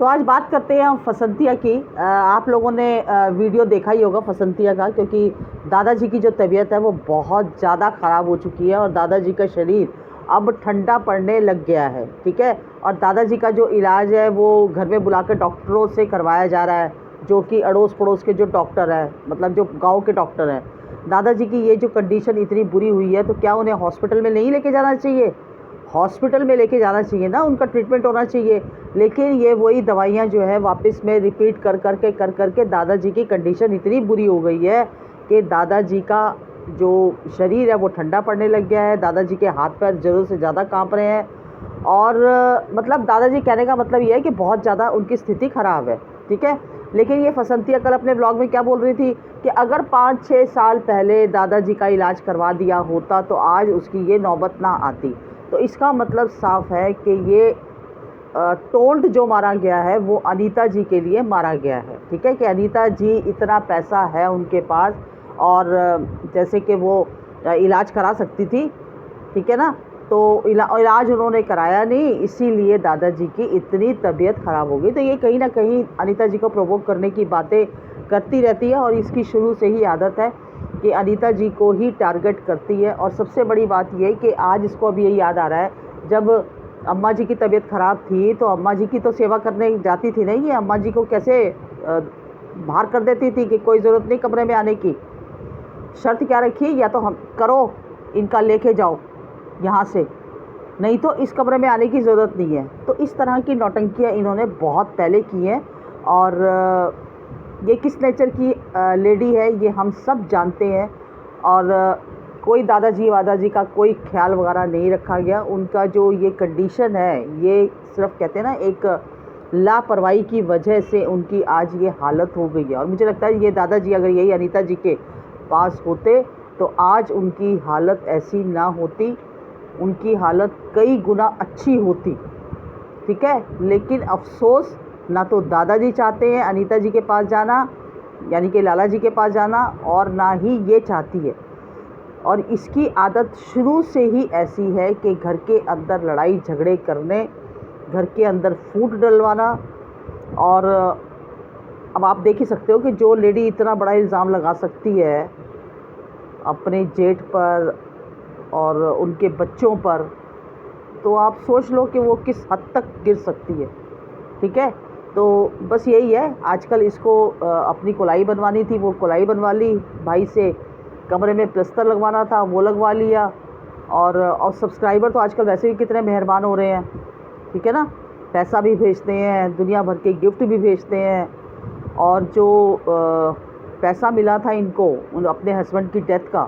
तो आज बात करते हैं हम फसंतिया की। आप लोगों ने वीडियो देखा ही होगा फसंतिया का, क्योंकि दादाजी की जो तबीयत है वो बहुत ज़्यादा ख़राब हो चुकी है और दादाजी का शरीर अब ठंडा पड़ने लग गया है। ठीक है, और दादाजी का जो इलाज है वो घर में बुलाकर डॉक्टरों से करवाया जा रहा है, जो कि अड़ोस पड़ोस के जो डॉक्टर हैं, मतलब जो गाँव के डॉक्टर हैं। दादाजी की ये जो कंडीशन इतनी बुरी हुई है तो क्या उन्हें हॉस्पिटल में नहीं लेके जाना चाहिए? हॉस्पिटल में लेके जाना चाहिए ना, उनका ट्रीटमेंट होना चाहिए। लेकिन ये वही दवाइयाँ जो है वापस में रिपीट कर के दादाजी की कंडीशन इतनी बुरी हो गई है कि दादाजी का जो शरीर है वो ठंडा पड़ने लग गया है। दादाजी के हाथ पैर ज़रूरत से ज़्यादा काँप रहे हैं और मतलब दादाजी कहने का मतलब ये है कि बहुत ज़्यादा उनकी स्थिति ख़राब है। ठीक है, लेकिन ये फसंतिया कल अपने ब्लॉग में क्या बोल रही थी कि अगर 5-6 साल पहले दादाजी का इलाज करवा दिया होता तो आज उसकी ये नौबत ना आती। तो इसका मतलब साफ है कि ये टोल्ड जो मारा गया है वो अनीता जी के लिए मारा गया है। ठीक है, कि अनीता जी इतना पैसा है उनके पास और जैसे कि वो इलाज करा सकती थी। ठीक है ना, तो इलाज उन्होंने कराया नहीं, इसीलिए दादाजी की इतनी तबीयत ख़राब हो गई। तो ये कहीं ना कहीं अनीता जी को प्रोवोक करने की बातें करती रहती है और इसकी शुरू से ही आदत है कि अनीता जी को ही टारगेट करती है। और सबसे बड़ी बात यह है कि आज इसको अभी यही याद आ रहा है, जब अम्मा जी की तबीयत ख़राब थी तो अम्मा जी की तो सेवा करने जाती थी नहीं, ये अम्मा जी को कैसे बाहर कर देती थी कि कोई ज़रूरत नहीं कमरे में आने की। शर्त क्या रखी, या तो हम करो इनका लेके जाओ यहाँ से, नहीं तो इस कमरे में आने की ज़रूरत नहीं है। तो इस तरह की नौटंकियाँ इन्होंने बहुत पहले की हैं और ये किस नेचर की लेडी है ये हम सब जानते हैं। और कोई दादाजी का कोई ख्याल वगैरह नहीं रखा गया। उनका जो ये कंडीशन है ये सिर्फ कहते हैं ना एक लापरवाही की वजह से उनकी आज ये हालत हो गई है। और मुझे लगता है ये दादाजी अगर यही अनीता जी के पास होते तो आज उनकी हालत ऐसी ना होती, उनकी हालत कई गुना अच्छी होती। ठीक है, लेकिन अफसोस ना तो दादाजी चाहते हैं अनीता जी के पास जाना, यानी कि लाला जी के पास जाना, और ना ही ये चाहती है। और इसकी आदत शुरू से ही ऐसी है कि घर के अंदर लड़ाई झगड़े करने, घर के अंदर फूट डलवाना। और अब आप देख ही सकते हो कि जो लेडी इतना बड़ा इल्ज़ाम लगा सकती है अपने जेठ पर और उनके बच्चों पर, तो आप सोच लो कि वो किस हद तक गिर सकती है। ठीक है, तो बस यही है, आजकल इसको अपनी कोलाई बनवानी थी, वो कोलाई बनवा ली, भाई से कमरे में प्लस्तर लगवाना था वो लगवा लिया। और सब्सक्राइबर तो आजकल वैसे भी कितने मेहरबान हो रहे हैं। ठीक है ना, पैसा भी भेजते हैं, दुनिया भर के गिफ्ट भी भेजते हैं। और जो पैसा मिला था इनको अपने हस्बैंड की डेथ का,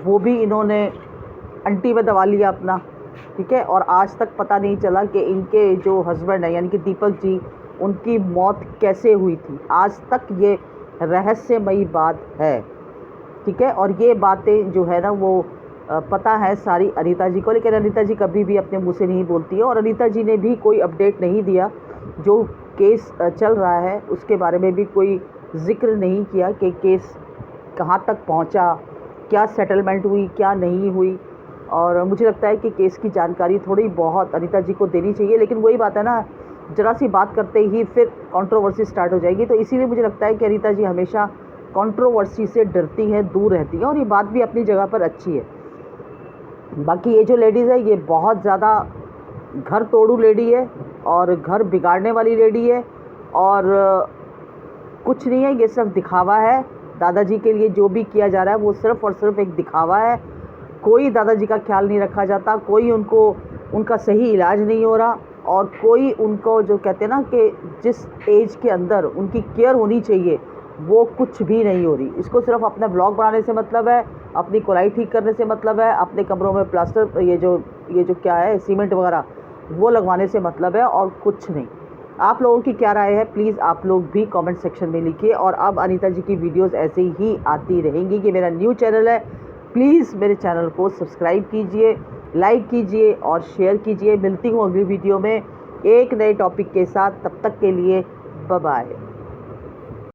वो भी इन्होंने अंटी में दबा लिया अपना। ठीक है, और आज तक पता नहीं चला कि इनके जो हस्बैंड है यानी कि दीपक जी, उनकी मौत कैसे हुई थी। आज तक ये रहस्यमयी बात है। ठीक है, और ये बातें जो है ना वो पता है सारी अनीता जी को, लेकिन अनीता जी कभी भी अपने मुँह से नहीं बोलती है। और अनीता जी ने भी कोई अपडेट नहीं दिया, जो केस चल रहा है उसके बारे में भी कोई जिक्र नहीं किया कि केस कहाँ तक पहुँचा, क्या सेटलमेंट हुई, क्या नहीं हुई। और मुझे लगता है कि केस की जानकारी थोड़ी बहुत अनीता जी को देनी चाहिए, लेकिन वही बात है ना, ज़रा सी बात करते ही फिर कंट्रोवर्सी स्टार्ट हो जाएगी। तो इसीलिए मुझे लगता है कि अनीता जी हमेशा कंट्रोवर्सी से डरती हैं, दूर रहती हैं, और ये बात भी अपनी जगह पर अच्छी है। बाकी ये जो लेडीज़ है ये बहुत ज़्यादा घर तोड़ू लेडी है और घर बिगाड़ने वाली लेडी है। और कुछ नहीं है, ये सिर्फ दिखावा है। दादाजी के लिए जो भी किया जा रहा है वो सिर्फ़ और सिर्फ एक दिखावा है। कोई दादाजी का ख्याल नहीं रखा जाता, कोई उनका सही इलाज नहीं हो रहा, और कोई उनको जो कहते हैं ना कि जिस एज के अंदर उनकी केयर होनी चाहिए वो कुछ भी नहीं हो रही। इसको सिर्फ अपना ब्लॉग बनाने से मतलब है, अपनी कोलाई ठीक करने से मतलब है, अपने कमरों में प्लास्टर ये जो क्या है सीमेंट वगैरह वो लगवाने से मतलब है, और कुछ नहीं। आप लोगों की क्या राय है, प्लीज़ आप लोग भी कमेंट सेक्शन में लिखिए। और अब अनीता जी की वीडियोस ऐसे ही आती रहेंगी। कि मेरा न्यू चैनल है, प्लीज़ मेरे चैनल को सब्सक्राइब कीजिए, लाइक कीजिए और शेयर कीजिए। मिलती हूँ अगली वीडियो में एक नए टॉपिक के साथ, तब तक के लिए बाय बाय।